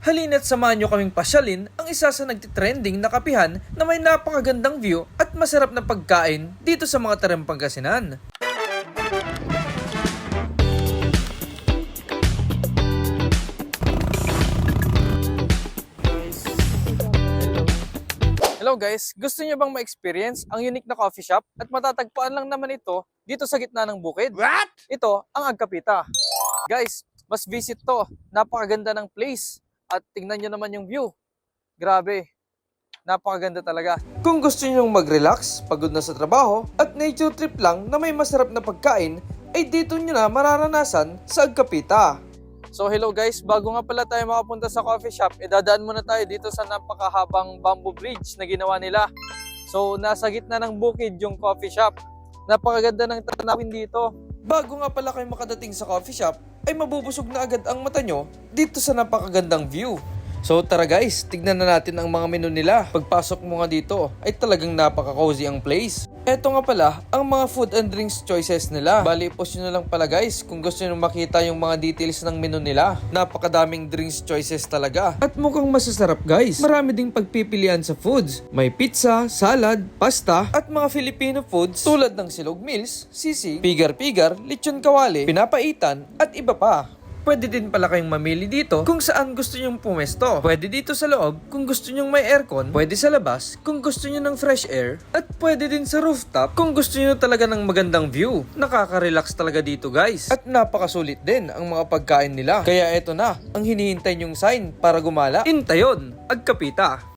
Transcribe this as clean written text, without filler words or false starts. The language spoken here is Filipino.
Halina't samahan nyo kaming pasyalin ang isa sa nagtitrending na kapihan na may napakagandang view at masarap na pagkain dito sa mga Tarem Pangasinan. Hello guys, gusto niyo bang ma-experience ang unique na coffee shop at matatagpuan lang naman ito dito sa gitna ng bukid? What? Ito ang Agkapita. Guys, mas visit to. Napakaganda ng place at tingnan niyo naman yung view. Grabe, napakaganda talaga. Kung gusto niyo mag-relax, pagod na sa trabaho at nature trip lang na may masarap na pagkain, ay dito niyo na mararanasan sa Agkapita. So hello guys, bago nga pala tayo makapunta sa coffee shop, idadaan muna tayo dito sa napakahabang bamboo bridge na ginawa nila. So nasa gitna ng bukid yung coffee shop. Napakaganda ng tanawin dito. Bago nga pala kayo makadating sa coffee shop, ay mabubusog na agad ang mata nyo dito sa napakagandang view. So tara guys, tignan na natin ang mga menu nila. Pagpasok mo nga dito, ay talagang napaka-cozy ang place. Eto nga pala, ang mga food and drinks choices nila. Bali, post nyo na lang pala guys kung gusto nyo makita yung mga details ng menu nila. Napakadaming drinks choices talaga. At mukhang masasarap guys. Marami ding pagpipilian sa foods. May pizza, salad, pasta, at mga Filipino foods tulad ng silog meals, sisig, pigar-pigar, lechon kawali, pinapaitan, at iba pa. Pwede din pala kayong mamili dito kung saan gusto nyong pumesto. Pwede dito sa loob kung gusto nyong may aircon, pwede sa labas kung gusto nyo ng fresh air, at pwede din sa rooftop kung gusto nyo talaga ng magandang view. Nakaka-relax talaga dito guys. At napakasulit din ang mga pagkain nila. Kaya eto na, ang hinihintay nyong sign para gumala. Intayon, Agkapita.